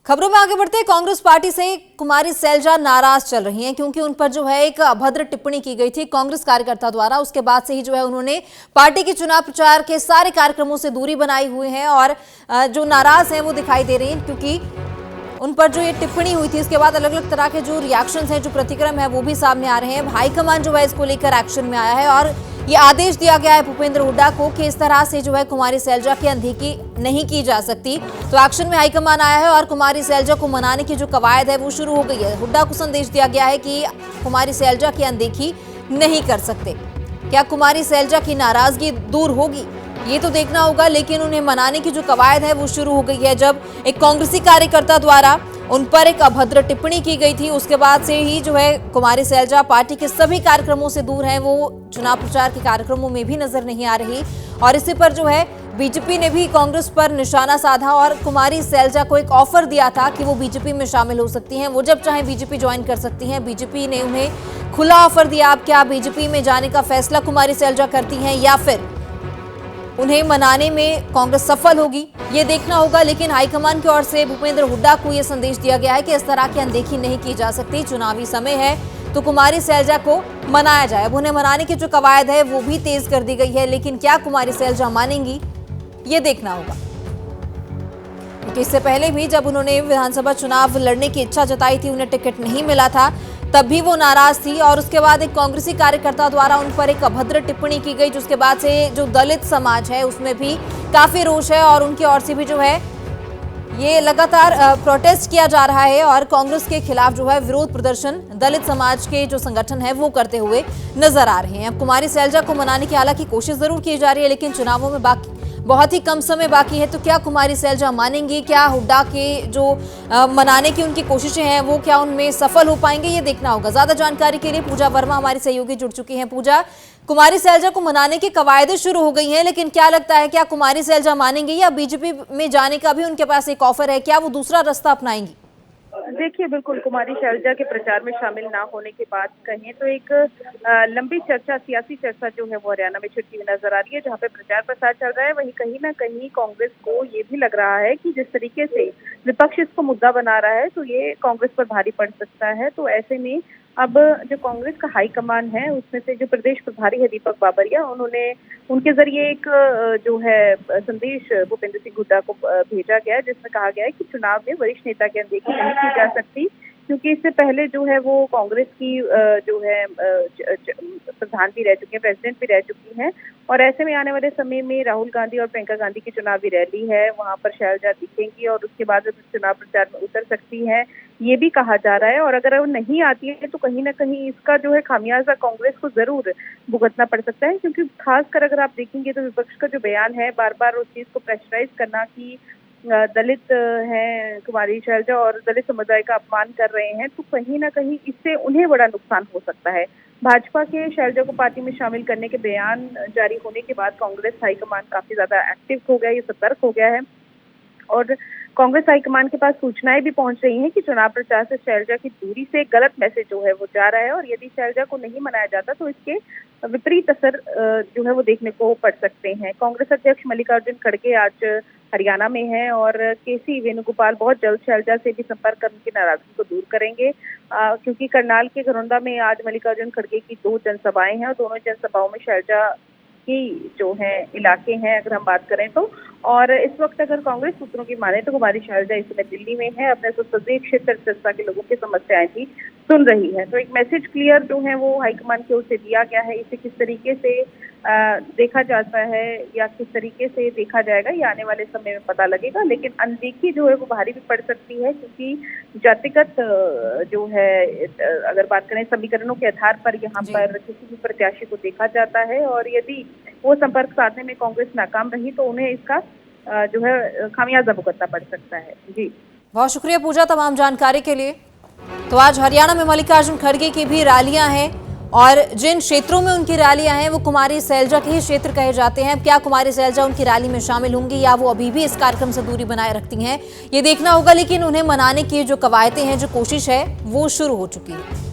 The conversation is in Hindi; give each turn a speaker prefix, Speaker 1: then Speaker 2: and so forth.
Speaker 1: खबरों में आगे बढ़ते हैं। कांग्रेस पार्टी से कुमारी सैलजा नाराज चल रही हैं क्योंकि उन पर जो है एक अभद्र टिप्पणी की गई थी कांग्रेस कार्यकर्ता द्वारा। उसके बाद से ही जो है उन्होंने पार्टी के चुनाव प्रचार के सारे कार्यक्रमों से दूरी बनाई हुई है और जो नाराज हैं वो दिखाई दे रही हैं क्योंकि उन पर जो ये टिप्पणी हुई थी उसके बाद अलग अलग तरह के जो रिएक्शंस हैं, जो प्रतिक्रम है वो भी सामने आ रहे हैं। हाईकमान जो है इसको लेकर एक्शन में आया है और ये आदेश दिया गया है भूपेंद्र हुड्डा को कि इस तरह से जो है कुमारी सैलजा की अनदेखी नहीं की जा सकती। तो एक्शन में हाईकमान आया है और कुमारी सैलजा को मनाने की जो कवायद है वो शुरू हो गई है। हुड्डा को संदेश दिया गया है कि कुमारी सैलजा की अनदेखी नहीं कर सकते। क्या कुमारी सैलजा की नाराजगी दूर होगी ये तो देखना होगा, लेकिन उन्हें मनाने की जो कवायद है वो शुरू हो गई है। जब एक कांग्रेसी कार्यकर्ता द्वारा उन पर एक अभद्र टिप्पणी की गई थी उसके बाद से ही जो है कुमारी सैलजा पार्टी के सभी कार्यक्रमों से दूर हैं। वो चुनाव प्रचार के कार्यक्रमों में भी नजर नहीं आ रही और इसी पर जो है बीजेपी ने भी कांग्रेस पर निशाना साधा और कुमारी सैलजा को एक ऑफर दिया था कि वो बीजेपी में शामिल हो सकती हैं, वो जब चाहे बीजेपी ज्वाइन कर सकती हैं। बीजेपी ने उन्हें खुला ऑफर दिया। अब क्या बीजेपी में जाने का फैसला कुमारी सैलजा करती हैं या फिर उन्हें मनाने में कांग्रेस सफल होगी, ये देखना होगा। लेकिन हाईकमान की ओर से भूपेंद्र हुड्डा को यह संदेश दिया गया है कि इस तरह की अनदेखी नहीं की जा सकती। चुनावी समय है तो कुमारी सैलजा को मनाया जाए। अब उन्हें मनाने की जो कवायद है वो भी तेज कर दी गई है, लेकिन क्या कुमारी सैलजा मानेंगी ये देखना होगा। क्योंकि इससे पहले भी जब उन्होंने विधानसभा चुनाव लड़ने की इच्छा जताई थी, उन्हें टिकट नहीं मिला था, तब भी वो नाराज थी और उसके बाद एक कांग्रेसी कार्यकर्ता द्वारा उन पर एक अभद्र टिप्पणी की गई, जिसके बाद से जो दलित समाज है उसमें भी काफी रोष है और उनकी ओर से भी जो है ये लगातार प्रोटेस्ट किया जा रहा है और कांग्रेस के खिलाफ जो है विरोध प्रदर्शन दलित समाज के जो संगठन है वो करते हुए नजर आ रहे हैं। अब कुमारी सैलजा को मनाने की हालांकि कोशिश जरूर की जा रही है, लेकिन चुनावों में बहुत ही कम समय बाकी है। तो क्या कुमारी सैलजा मानेंगी, क्या हुड्डा के जो मनाने की उनकी कोशिशें हैं वो क्या उनमें सफल हो पाएंगे, ये देखना होगा। ज्यादा जानकारी के लिए पूजा वर्मा हमारी सहयोगी जुड़ चुकी हैं। पूजा, कुमारी सैलजा को मनाने की कवायदें शुरू हो गई हैं, लेकिन क्या लगता है क्या कुमारी सैलजा मानेंगी या बीजेपी में जाने का भी उनके पास एक ऑफर है, क्या वो दूसरा रास्ता अपनाएंगी?
Speaker 2: देखिए, बिल्कुल कुमारी सैलजा के प्रचार में शामिल ना होने के बाद कहें तो एक लंबी चर्चा, सियासी चर्चा जो है वो हरियाणा में छिड़ती हुई नजर आ रही है। जहां पे प्रचार प्रसार चल रहा है वहीं कहीं ना कहीं कांग्रेस को ये भी लग रहा है कि जिस तरीके से विपक्ष इसको मुद्दा बना रहा है तो ये कांग्रेस पर भारी पड़ सकता है। तो ऐसे में अब जो कांग्रेस का हाईकमान है उसमें से जो प्रदेश प्रभारी है दीपक बाबरिया, उन्होंने उनके जरिए एक जो है संदेश भूपेंद्र सिंह हुड्डा को भेजा गया है, जिसमें कहा गया है कि चुनाव में वरिष्ठ नेता की अनदेखी नहीं की जा सकती, क्योंकि इससे पहले जो है वो कांग्रेस की जो है प्रधान भी रह चुकी हैं, प्रेसिडेंट भी रह चुकी हैं और ऐसे में आने वाले समय में राहुल गांधी और प्रियंका गांधी की चुनावी रैली है, वहां पर सैलजा दिखेंगी और उसके बाद चुनाव प्रचार में उतर सकती है, ये भी कहा जा रहा है। और अगर वो नहीं आती है तो कहीं ना कहीं इसका जो है खामियाजा कांग्रेस को जरूर भुगतना पड़ सकता है, क्योंकि खासकर अगर आप देखेंगे तो विपक्ष का जो बयान है बार बार उस चीज को प्रेशराइज करना कि दलित हैं कुमारी सैलजा और दलित समुदाय का अपमान कर रहे हैं, तो कहीं ना कहीं इससे उन्हें बड़ा नुकसान हो सकता है। भाजपा के सैलजा को पार्टी में शामिल करने के बयान जारी होने के बाद कांग्रेस हाईकमान काफी ज्यादा एक्टिव हो गया है, ये सतर्क हो गया है और कांग्रेस हाईकमान के पास सूचनाएं भी पहुंच रही हैं कि चुनाव प्रचार से सैलजा की दूरी से गलत मैसेज जो है वो जा रहा है और यदि सैलजा को नहीं मनाया जाता तो इसके विपरीत असर जो है वो देखने को पड़ सकते हैं। कांग्रेस अध्यक्ष मल्लिकार्जुन खड़गे आज हरियाणा में हैं और केसी वेणुगोपाल बहुत जल्द सैलजा से भी संपर्क कर उनकी नाराजगी को दूर करेंगे, क्योंकि करनाल के घरौंदा में आज मल्लिकार्जुन खड़गे की 2 जनसभाएं हैं और दोनों जनसभाओं में सैलजा की जो है इलाके हैं अगर हम बात करें तो। और इस वक्त अगर कांग्रेस सूत्रों की माने तो कुमारी सैलजा इस समय दिल्ली में है, अपने संसदीय क्षेत्र सिरसा के लोगों की समस्याएं भी सुन रही है। तो एक मैसेज क्लियर जो है वो हाईकमान की ओर से दिया गया है, इसे किस तरीके से देखा जाता है या किस तरीके से देखा जाएगा ये आने वाले समय में पता लगेगा, लेकिन अनदेखी जो है वो भारी भी पड़ सकती है, क्योंकि जातिगत जो है अगर बात करें समीकरणों के आधार पर यहाँ पर किसी भी प्रत्याशी को देखा जाता है और यदि वो संपर्क साधने में कांग्रेस नाकाम रही तो उन्हें इसका जो है खामियाजा भुगतना पड़ सकता है। जी
Speaker 1: बहुत शुक्रिया पूजा तमाम जानकारी के लिए। तो आज हरियाणा में मल्लिकार्जुन खड़गे की भी रैलियां हैं और जिन क्षेत्रों में उनकी रैलियां हैं वो कुमारी सैलजा के ही क्षेत्र कहे जाते हैं। क्या कुमारी सैलजा उनकी रैली में शामिल होंगी या वो अभी भी इस कार्यक्रम से दूरी बनाए रखती हैं, ये देखना होगा। लेकिन उन्हें मनाने की जो कवायदें हैं, जो कोशिश है वो शुरू हो चुकी है।